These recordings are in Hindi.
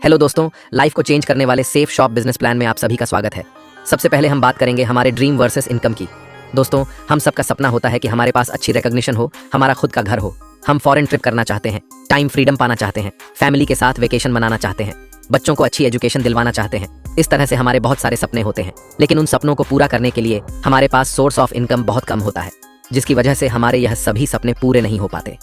हेलो दोस्तों, लाइफ को चेंज करने वाले सेफ शॉप बिजनेस प्लान में आप सभी का स्वागत है। सबसे पहले हम बात करेंगे हमारे ड्रीम वर्सेस इनकम की। दोस्तों, हम सबका सपना होता है कि हमारे पास अच्छी रिकॉग्निशन हो, हमारा खुद का घर हो। हम फॉरेन ट्रिप करना चाहते हैं, टाइम फ्रीडम पाना चाहते हैं, फैमिली के साथ वेकेशन मनाना चाहते हैं, बच्चों को अच्छी एजुकेशन दिलवाना चाहते हैं। इस तरह से हमारे बहुत सारे सपने होते हैं, लेकिन उन सपनों को पूरा करने के लिए हमारे पास सोर्स ऑफ इनकम बहुत कम होता है, जिसकी वजह से हमारे यह सभी सपने पूरे नहीं हो पाते।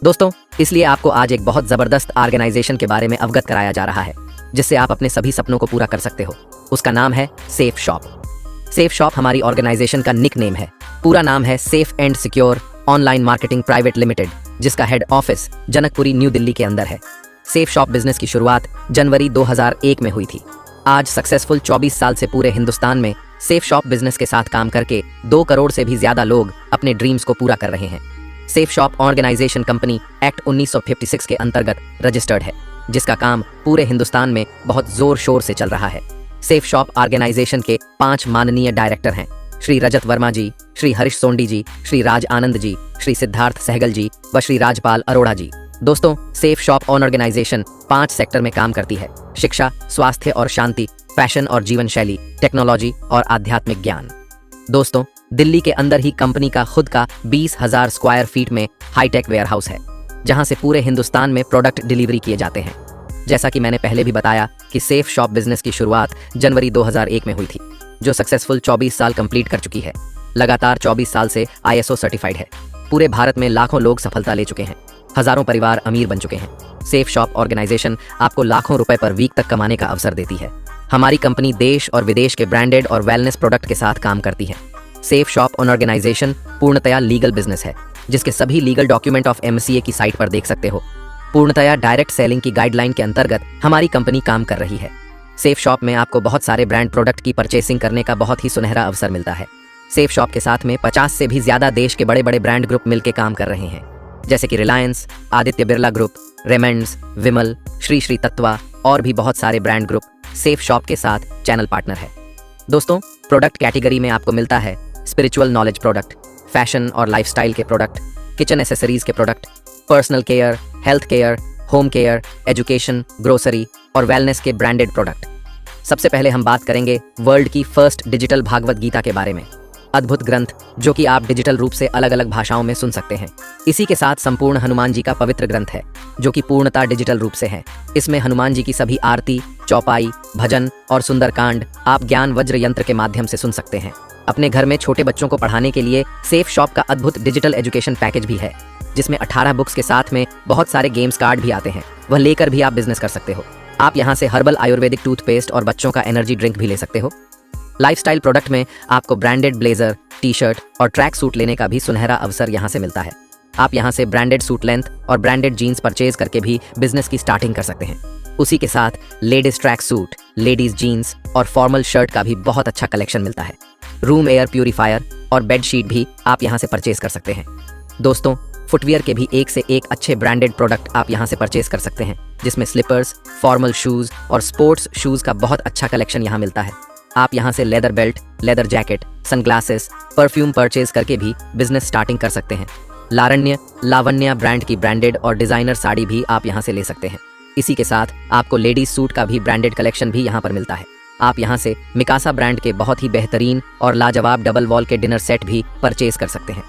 दोस्तों, इसलिए आपको आज एक बहुत जबरदस्त ऑर्गेनाइजेशन के बारे में अवगत कराया जा रहा है, जिससे आप अपने सभी सपनों को पूरा कर सकते हो। उसका नाम है सेफ शॉप। सेफ शॉप हमारी ऑर्गेनाइजेशन का निक नेम है। पूरा नाम है safe and secure online marketing private limited, जिसका head office Janakpuri New Delhi के अंदर है। सेफ शॉप बिजनेस की शुरुआत जनवरी 2001 में हुई थी। आज सक्सेसफुल 24 साल से पूरे हिंदुस्तान में सेफ शॉप बिजनेस के साथ काम करके 2 करोड़ से भी ज्यादा लोग अपने ड्रीम्स को पूरा कर रहे हैं। Safe Shop organization company act 1956 के अंतर्गत रजिस्टर्ड है, जिसका काम पूरे हिंदुस्तान में बहुत जोर शोर से चल रहा है। सेफ शॉप ऑर्गेनाइजेशन के 5 माननीय डायरेक्टर हैं, श्री रजत वर्मा जी, श्री हरीश सोंडी जी, श्री राज आनंद जी, श्री सिद्धार्थ सहगल जी व श्री राजपाल अरोड़ा जी। दोस्तों, सेफ शॉप ऑर्गेनाइजेशन 5 सेक्टर में काम करती है: शिक्षा, स्वास्थ्य और शांति, फैशन और जीवन शैली, टेक्नोलॉजी और आध्यात्मिक ज्ञान। दोस्तों, दिल्ली के अंदर ही कंपनी का खुद का 20,000 स्क्वायर फीट में हाईटेक वेयरहाउस है, जहां से पूरे हिंदुस्तान में प्रोडक्ट डिलीवरी किए जाते हैं। जैसा कि मैंने पहले भी बताया कि सेफ शॉप बिजनेस की शुरुआत जनवरी 2001 में हुई थी, जो सक्सेसफुल 24 साल कंप्लीट कर चुकी है। लगातार 24 साल से ISO सर्टिफाइड है। पूरे भारत में लाखों लोग सफलता ले चुके हैं, हजारों परिवार अमीर बन चुके हैं। सेफ शॉप ऑर्गेनाइजेशन आपको लाखों रुपए पर वीक तक कमाने का अवसर देती है। हमारी कंपनी देश और विदेश के ब्रांडेड और वेलनेस प्रोडक्ट के साथ काम करती है। सेफ शॉप ऑर्गेनाइजेशन पूर्णतया लीगल बिजनेस है, जिसके सभी लीगल डॉक्यूमेंट ऑफ MCA की साइट पर देख सकते हो। पूर्णतया डायरेक्ट सेलिंग की गाइडलाइन के अंतर्गत हमारी कंपनी काम कर रही है। सेफ शॉप में आपको बहुत सारे ब्रांड प्रोडक्ट की परचेसिंग करने का बहुत ही सुनहरा अवसर मिलता है। सेफ शॉप के साथ में 50 से भी ज्यादा देश के बड़े बड़े ब्रांड ग्रुप मिलकर काम कर रहे हैं, जैसे कि रिलायंस, आदित्य बिरला ग्रुप, रेमंड्स, विमल, श्री श्री तत्वा और भी बहुत सारे ब्रांड ग्रुप सेफ शॉप के साथ चैनल पार्टनर है। दोस्तों, प्रोडक्ट कैटेगरी में आपको मिलता है स्पिरिचुअल नॉलेज प्रोडक्ट, फैशन और लाइफस्टाइल के प्रोडक्ट, किचन एसेसरीज के product, personal care, health care, home care, education, grocery और वेलनेस के ब्रांडेड प्रोडक्ट। सबसे पहले हम बात करेंगे वर्ल्ड की फर्स्ट डिजिटल भागवत गीता के बारे में। अद्भुत ग्रंथ, जो कि आप डिजिटल रूप से अलग अलग भाषाओं में सुन सकते हैं। इसी के साथ संपूर्ण हनुमान जी का पवित्र ग्रंथ है, जो कि पूर्णतः डिजिटल रूप से है। इसमें हनुमान जी की सभी आरती, चौपाई, भजन और सुंदरकांड आप ज्ञान वज्र यंत्र के माध्यम से सुन सकते हैं। अपने घर में छोटे बच्चों को पढ़ाने के लिए सेफ शॉप का अद्भुत डिजिटल एजुकेशन पैकेज भी है, जिसमें 18 बुक्स के साथ में बहुत सारे गेम्स कार्ड भी आते हैं। वह लेकर भी आप बिजनेस कर सकते हो। आप यहाँ से हर्बल आयुर्वेदिक टूथपेस्ट और बच्चों का एनर्जी ड्रिंक भी ले सकते हो। लाइफस्टाइल प्रोडक्ट में आपको ब्रांडेड ब्लेजर, टी शर्ट और ट्रैक सूट लेने का भी सुनहरा अवसर यहाँ से मिलता है। आप यहाँ से ब्रांडेड सूट लेंथ और ब्रांडेड जीन्स परचेज करके भी बिजनेस की स्टार्टिंग कर सकते हैं। उसी के साथ ladies track suit, ladies jeans और फॉर्मल शर्ट का भी बहुत अच्छा कलेक्शन मिलता है। रूम एयर प्यूरीफायर और बेड शीट भी आप यहाँ से परचेज कर सकते हैं। दोस्तों, फुटवियर के भी एक से एक अच्छे ब्रांडेड प्रोडक्ट आप यहाँ से परचेज कर सकते हैं, जिसमें स्लीपर्स, फॉर्मल शूज और स्पोर्ट्स शूज का बहुत अच्छा कलेक्शन यहाँ मिलता है। आप यहाँ से leather belt, leather jacket, sunglasses, perfume purchase करके भी बिजनेस स्टार्टिंग कर सकते हैं। लावण्य ब्रांड की ब्रांडेड और डिजाइनर साड़ी भी आप यहाँ से ले सकते हैं। इसी के साथ आपको लेडीज सूट का भी ब्रांडेड कलेक्शन भी यहाँ पर मिलता है। आप यहाँ से मिकासा ब्रांड के बहुत ही बेहतरीन और लाजवाब डबल वॉल के डिनर सेट भी परचेज कर सकते हैं।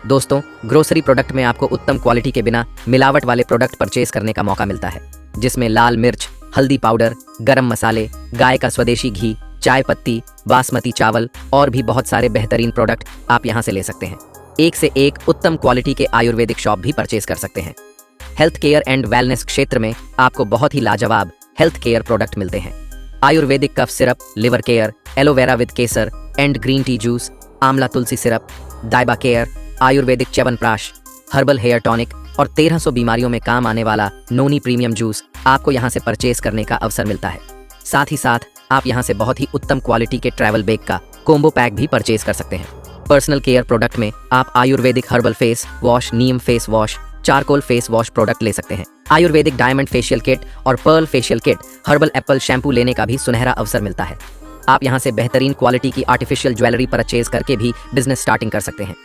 दोस्तों, ग्रोसरी प्रोडक्ट में आपको उत्तम क्वालिटी के बिना मिलावट वाले प्रोडक्ट परचेज करने का मौका मिलता है, जिसमें लाल मिर्च, हल्दी पाउडर, गरम मसाले, गाय का स्वदेशी घी, चाय पत्ती, बासमती चावल और भी बहुत सारे बेहतरीन प्रोडक्ट आप यहाँ से ले सकते हैं। एक से एक उत्तम क्वालिटी के आयुर्वेदिक शॉप भी परचेज कर सकते हैं। हेल्थ केयर एंड वेलनेस क्षेत्र में आपको बहुत ही लाजवाब हेल्थ केयर प्रोडक्ट मिलते हैं। Ayurvedic cough syrup, liver care, aloe vera with kesar and green tea juice, amla tulsi syrup, दाइबा care, Ayurvedic chyawanprash, herbal hair tonic और 1300 बीमारियों में काम आने वाला नोनी प्रीमियम जूस आपको यहाँ से परचेज करने का अवसर मिलता है। साथ ही साथ आप यहाँ से बहुत ही उत्तम क्वालिटी के ट्रैवल बैग का कोम्बो पैक भी परचेज कर सकते हैं। पर्सनल केयर प्रोडक्ट में आप Ayurvedic herbal face wash, neem face wash, charcoal face wash product ले सकते हैं। आयुर्वेदिक डायमंड फेशियल किट और pearl facial kit, herbal apple shampoo लेने का भी सुनहरा अवसर मिलता है। आप यहाँ से बेहतरीन क्वालिटी की आर्टिफिशियल ज्वेलरी परचेज करके भी बिजनेस स्टार्टिंग कर सकते हैं।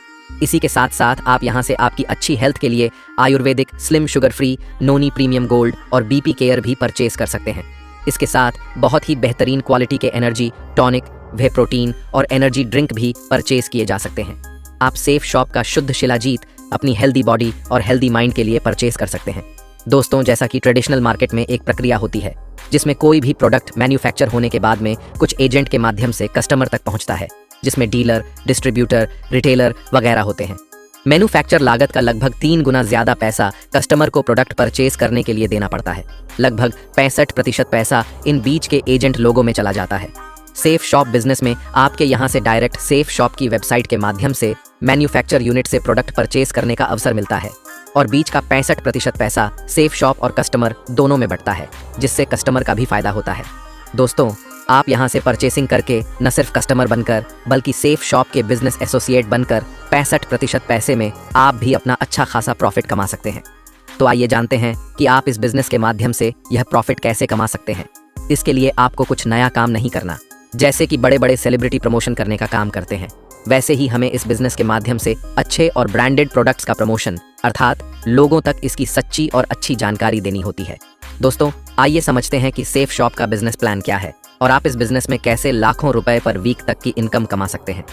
इसी के साथ साथ आप यहाँ से आपकी अच्छी हेल्थ के लिए आयुर्वेदिक स्लिम शुगर फ्री नोनी प्रीमियम गोल्ड और BP केयर भी परचेज कर सकते हैं। इसके साथ बहुत ही बेहतरीन क्वालिटी के एनर्जी टॉनिक, वे प्रोटीन और एनर्जी ड्रिंक भी परचेज किए जा सकते हैं। आप सेफ शॉप का शुद्ध शिलाजीत अपनी हेल्दी बॉडी और हेल्दी माइंड के लिए परचेज कर सकते हैं। दोस्तों, जैसा कि ट्रेडिशनल मार्केट में एक प्रक्रिया होती है जिसमें कोई भी प्रोडक्ट मैन्युफैक्चर होने के बाद में कुछ एजेंट के माध्यम से कस्टमर तक पहुंचता है, जिसमें डीलर, डिस्ट्रीब्यूटर, रिटेलर वगैरह होते हैं। मैन्युफैक्चर लागत का लगभग 3 गुना ज्यादा पैसा कस्टमर को प्रोडक्ट परचेज करने के लिए देना पड़ता है। लगभग 65% पैसा इन बीच के एजेंट लोगों में चला जाता है। सेफ शॉप बिजनेस में आपके यहाँ से डायरेक्ट सेफ शॉप की वेबसाइट के माध्यम से मैन्युफैक्चर यूनिट से प्रोडक्ट परचेज करने का अवसर मिलता है और बीच का 65% पैसा सेफ शॉप और कस्टमर दोनों में बंटता है, जिससे कस्टमर का भी फायदा होता है। दोस्तों, आप यहाँ से परचेसिंग करके न सिर्फ कस्टमर बनकर बल्कि सेफ शॉप के बिजनेस एसोसिएट बनकर 65% पैसे में आप भी अपना अच्छा खासा प्रॉफिट कमा सकते हैं। तो आइए जानते हैं कि आप इस बिजनेस के माध्यम से यह प्रॉफिट कैसे कमा सकते हैं। इसके लिए आपको कुछ नया काम नहीं करना। जैसे कि बड़े बड़े सेलिब्रिटी प्रमोशन करने का काम करते हैं, वैसे ही हमें इस बिजनेस के माध्यम से अच्छे और ब्रांडेड प्रोडक्ट्स का प्रमोशन अर्थात लोगों तक इसकी सच्ची और अच्छी जानकारी देनी होती है। दोस्तों, आइए समझते हैं कि सेफ शॉप का बिजनेस प्लान क्या है और आप इस बिजनेस में कैसे लाखों रुपए पर वीक तक की इनकम कमा सकते हैं।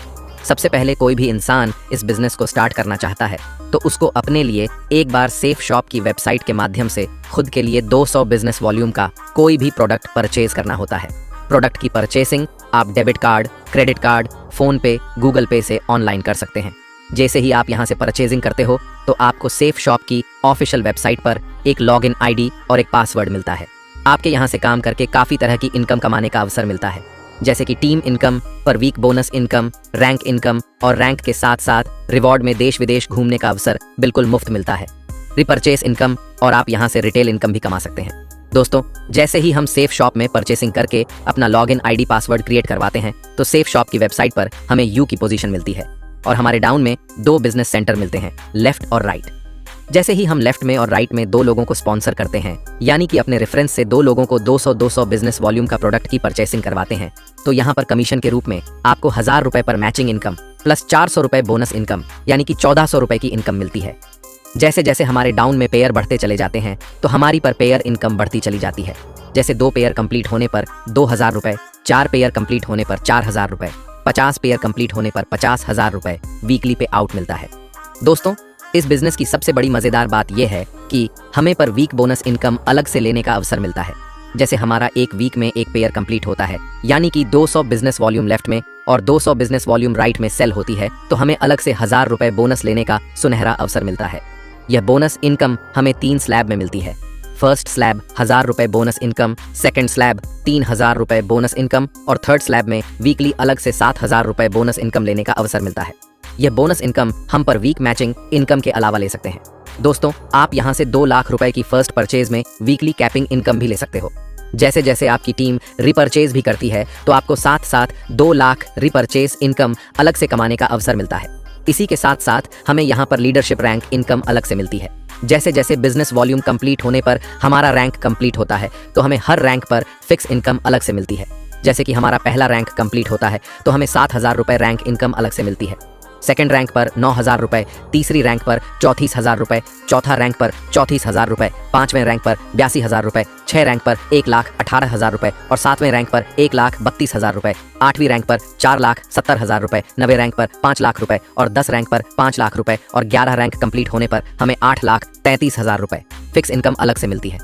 सबसे पहले कोई भी इंसान इस बिजनेस को स्टार्ट करना चाहता है तो उसको अपने लिए एक बार सेफ शॉप की वेबसाइट के माध्यम से खुद के लिए 200 बिजनेस वॉल्यूम का कोई भी प्रोडक्ट परचेज करना होता है। प्रोडक्ट की परचेसिंग आप debit card, credit card, phone पे, गूगल पे से ऑनलाइन कर सकते हैं। जैसे ही आप यहाँ से परचेजिंग करते हो तो आपको सेफ शॉप की ऑफिशियल वेबसाइट पर एक लॉगिन आईडी और एक पासवर्ड मिलता है। आपके यहाँ से काम करके काफ़ी तरह की इनकम कमाने का अवसर मिलता है, जैसे कि team income, per week bonus income, rank income और रैंक के साथ साथ रिवॉर्ड में देश विदेश घूमने का अवसर बिल्कुल मुफ्त मिलता है। रिपर्चेस इनकम और आप यहाँ से रिटेल इनकम भी कमा सकते हैं। दोस्तों, जैसे ही हम सेफ शॉप में परचेसिंग करके अपना लॉगिन आईडी पासवर्ड क्रिएट करवाते हैं तो सेफ शॉप की वेबसाइट पर हमें यू की पोजीशन मिलती है और हमारे डाउन में 2 बिजनेस सेंटर मिलते हैं, लेफ्ट और राइट। जैसे ही हम लेफ्ट में और राइट में 2 लोगों को स्पॉन्सर करते हैं, यानी कि अपने रेफरेंस से 2 लोगों को 200 बिजनेस वॉल्यूम का प्रोडक्ट की परचेसिंग करवाते हैं, तो यहाँ पर कमीशन के रूप में आपको 1000 रुपए पर मैचिंग इनकम प्लस 400 रुपए बोनस इनकम यानी कि 1400 रुपए की इनकम मिलती है। जैसे जैसे हमारे डाउन में पेयर बढ़ते चले जाते हैं तो हमारी पर पेयर इनकम बढ़ती चली जाती है। जैसे 2 पेयर कंप्लीट होने पर 2000 रुपए, 4 पेयर कंप्लीट होने पर 4000 रुपए, 50 पेयर कंप्लीट होने पर 50,000 रुपए वीकली पे आउट मिलता है। दोस्तों, इस बिजनेस की सबसे बड़ी मजेदार बात यह है कि हमें पर वीक बोनस इनकम अलग से लेने का अवसर मिलता है। जैसे हमारा एक वीक में एक पेयर कंप्लीट होता है, यानी कि 200 बिजनेस वॉल्यूम लेफ्ट में और 200 बिजनेस वॉल्यूम राइट में सेल होती है, तो हमें अलग से 1000 रुपए बोनस लेने का सुनहरा अवसर मिलता है। यह बोनस इनकम हमें 3 स्लैब में मिलती है। फर्स्ट स्लैब 1000 रुपए बोनस इनकम, सेकंड स्लैब 3000 रुपए बोनस इनकम और थर्ड स्लैब में वीकली अलग से 7000 रुपए बोनस इनकम लेने का अवसर मिलता है। यह बोनस इनकम हम पर वीक मैचिंग इनकम के अलावा ले सकते हैं। दोस्तों, आप यहाँ से 2 लाख रुपए की फर्स्ट परचेज में वीकली कैपिंग इनकम भी ले सकते हो। जैसे जैसे आपकी टीम रिपर्चेज भी करती है तो आपको साथ साथ 2 लाख रिपर्चेज इनकम अलग से कमाने का अवसर मिलता है। इसी के साथ साथ हमें यहाँ पर लीडरशिप रैंक इनकम अलग से मिलती है। जैसे जैसे बिजनेस वॉल्यूम कंप्लीट होने पर हमारा रैंक कंप्लीट होता है तो हमें हर रैंक पर फिक्स इनकम अलग से मिलती है। जैसे कि हमारा पहला रैंक कंप्लीट होता है तो हमें 7000 रुपए रैंक इनकम अलग से मिलती है। सेकंड रैंक पर 9000 रुपए, तीसरी रैंक पर 34000 रुपए, चौथा रैंक पर 34000 रुपए, 5वें रैंक पर 82000 रुपए, 6 रैंक पर 1,18,000 रुपए और 7वें रैंक पर 1,32,000 रुपए, 8वीं रैंक पर 4,70,000 रुपए, 9वें रैंक पर 5 लाख रुपए और 10 रैंक पर 5 लाख रुपए और 11 रैंक कंप्लीट होने पर हमें 8,33,000 रुपए फिक्स इनकम अलग से मिलती है।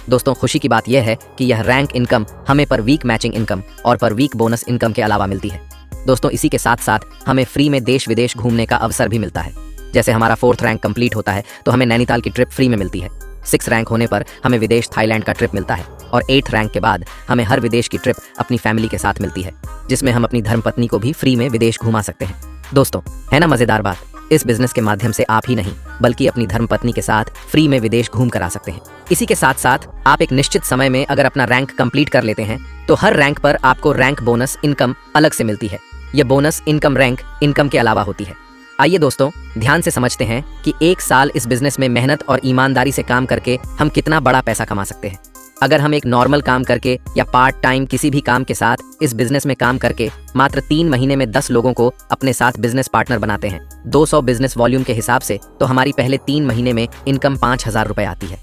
दोस्तों, खुशी की बात यह है कि यह रैंक इनकम हमें पर वीक मैचिंग इनकम और पर वीक बोनस इनकम के अलावा मिलती है। दोस्तों, इसी के साथ साथ हमें फ्री में देश विदेश घूमने का अवसर भी मिलता है। जैसे हमारा 4th रैंक कंप्लीट होता है तो हमें नैनीताल की ट्रिप फ्री में मिलती है। 6 रैंक होने पर हमें विदेश थाईलैंड का ट्रिप मिलता है और 8th रैंक के बाद हमें हर विदेश की ट्रिप अपनी फैमिली के साथ मिलती है, जिसमें हम अपनी धर्मपत्नी को भी फ्री में विदेश घुमा सकते हैं। दोस्तों, है ना मजेदार बात? इस बिजनेस के माध्यम से आप ही नहीं बल्कि अपनी धर्मपत्नी के साथ फ्री में विदेश घूम कर आ सकते हैं। इसी के साथ साथ आप एक निश्चित समय में अगर अपना रैंक कंप्लीट कर लेते हैं तो हर रैंक पर आपको रैंक बोनस इनकम अलग से मिलती है। यह बोनस इनकम रैंक इनकम के अलावा होती है। आइए दोस्तों, ध्यान से समझते हैं कि 1 साल इस बिजनेस में मेहनत और ईमानदारी से काम करके हम कितना बड़ा पैसा कमा सकते हैं। अगर हम एक नॉर्मल काम करके या पार्ट टाइम किसी भी काम के साथ इस बिजनेस में काम करके मात्र 3 महीने में 10 लोगों को अपने साथ बिजनेस पार्टनर बनाते हैं 200 बिजनेस वॉल्यूम के हिसाब से, तो हमारी पहले 3 महीने में इनकम 5000 रुपए आती है।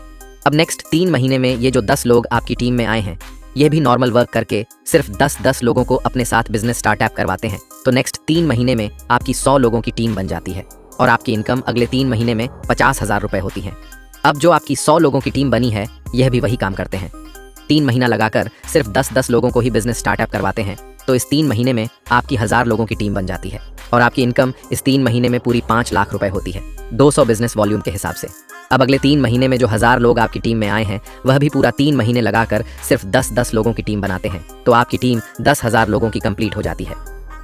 अब नेक्स्ट 3 महीने में ये जो 10 लोग आपकी टीम में आए हैं ये भी नॉर्मल वर्क करके सिर्फ 10-10 लोगों को अपने साथ बिजनेस स्टार्टअप करवाते हैं तो नेक्स्ट 3 महीने में आपकी 100 लोगों की टीम बन जाती है और आपकी इनकम अगले 3 महीने में 50,000 रुपए होती है। अब जो आपकी 100 लोगों की टीम बनी है यह भी वही काम करते हैं। 3 महीना लगाकर सिर्फ 10-10 लोगों को ही बिजनेस स्टार्टअप करवाते हैं तो इस 3 महीने में आपकी 1000 लोगों की टीम बन जाती है और आपकी इनकम इस 3 महीने में पूरी 5 लाख रुपए होती है 200 बिजनेस वॉल्यूम के हिसाब से। अब अगले 3 महीने में जो 1000 लोग आपकी टीम में आए हैं वह भी पूरा 3 महीने लगाकर सिर्फ 10-10 लोगों की टीम बनाते हैं तो आपकी टीम 10,000 लोगों की कंप्लीट हो जाती है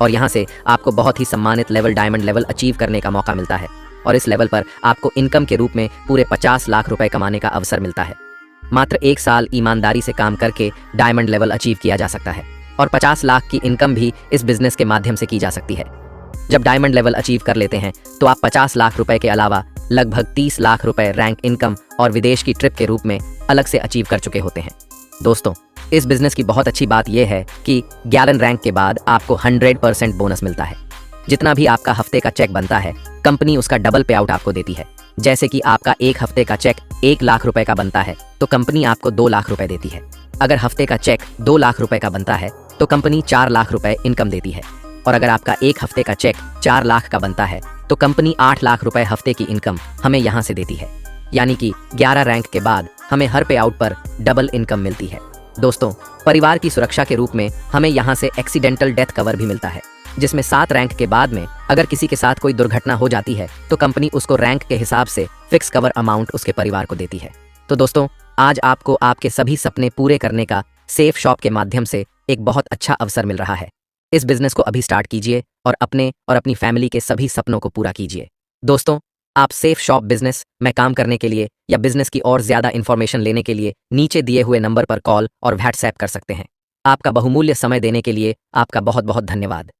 और यहाँ से आपको बहुत ही सम्मानित लेवल डायमंड लेवल अचीव करने का मौका मिलता है और इस लेवल पर आपको इनकम के रूप में पूरे 50 लाख रुपए कमाने का अवसर मिलता है। मात्र 1 साल ईमानदारी से काम करके डायमंड लेवल अचीव किया जा सकता है और 50 लाख की इनकम भी इस बिजनेस के माध्यम से की जा सकती है। जब डायमंड लेवल अचीव कर लेते हैं तो आप 50 लाख रुपए के अलावा लगभग 30 लाख रुपए रैंक इनकम और विदेश की ट्रिप के रूप में अलग से अचीव कर चुके होते हैं। दोस्तों, इस बिजनेस की बहुत अच्छी बात यह है कि 11 रैंक के बाद आपको 100% बोनस मिलता है। जितना भी आपका हफ्ते का चेक बनता है कंपनी उसका डबल पे आउट आपको देती है। जैसे कि आपका एक हफ्ते का चेक 1 लाख रुपए का बनता है तो कंपनी आपको 2 लाख रुपए देती है। अगर हफ्ते का चेक 2 लाख रुपए का बनता है तो कंपनी 4 लाख रुपए इनकम देती है और अगर आपका एक हफ्ते का चेक 4 लाख का बनता है तो कंपनी 8 लाख रुपए हफ्ते की इनकम हमें यहाँ से देती है। यानी कि 11 रैंक के बाद हमें हर पे आउट पर डबल इनकम मिलती है। दोस्तों, परिवार की सुरक्षा के रूप में हमें यहाँ से एक्सीडेंटल डेथ कवर भी मिलता है जिसमें 7 रैंक के बाद में अगर किसी के साथ कोई दुर्घटना हो जाती है तो कंपनी उसको रैंक के हिसाब से फिक्स कवर अमाउंट उसके परिवार को देती है। तो दोस्तों, आज आपको आपके सभी सपने पूरे करने का सेफ शॉप के माध्यम से एक बहुत अच्छा अवसर मिल रहा है। इस बिजनेस को अभी स्टार्ट कीजिए और अपने और अपनी फैमिली के सभी सपनों को पूरा कीजिए। दोस्तों, आप सेफ शॉप बिजनेस में काम करने के लिए या बिजनेस की और ज्यादा इंफॉर्मेशन लेने के लिए नीचे दिए हुए नंबर पर कॉल और व्हाट्सएप कर सकते हैं। आपका बहुमूल्य समय देने के लिए आपका बहुत बहुत धन्यवाद।